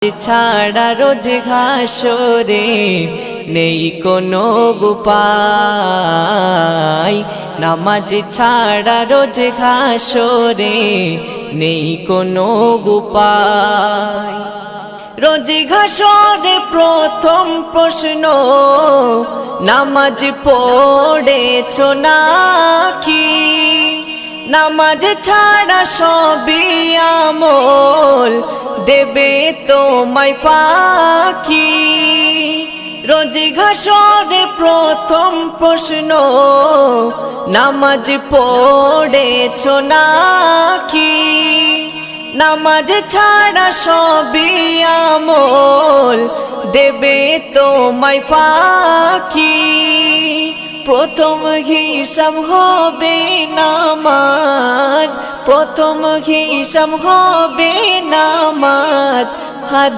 ছাড়া রোজ ঘাসরে নেই কোনো উপায়, নামাজ ছাড়া রোজ ঘাসরে নেই কোনো উপায়। রোজ ঘাসরে প্রথম প্রশ্ন, নামাজ পড়েছো নাকি? নামাজ ছাড়া সবই আমল দেবে তোমায় ফাঁকি। রোজ ঘাসরে প্রথম প্রশ্ন, নামাজ পড়েছো নাকি? নামাজ ছাড়া সবই আমল দেবে তোমায় ফাঁকি। প্রথম হিসাব হবে নামাজ, প্রথম হিসাব হবে নামাজ। হাত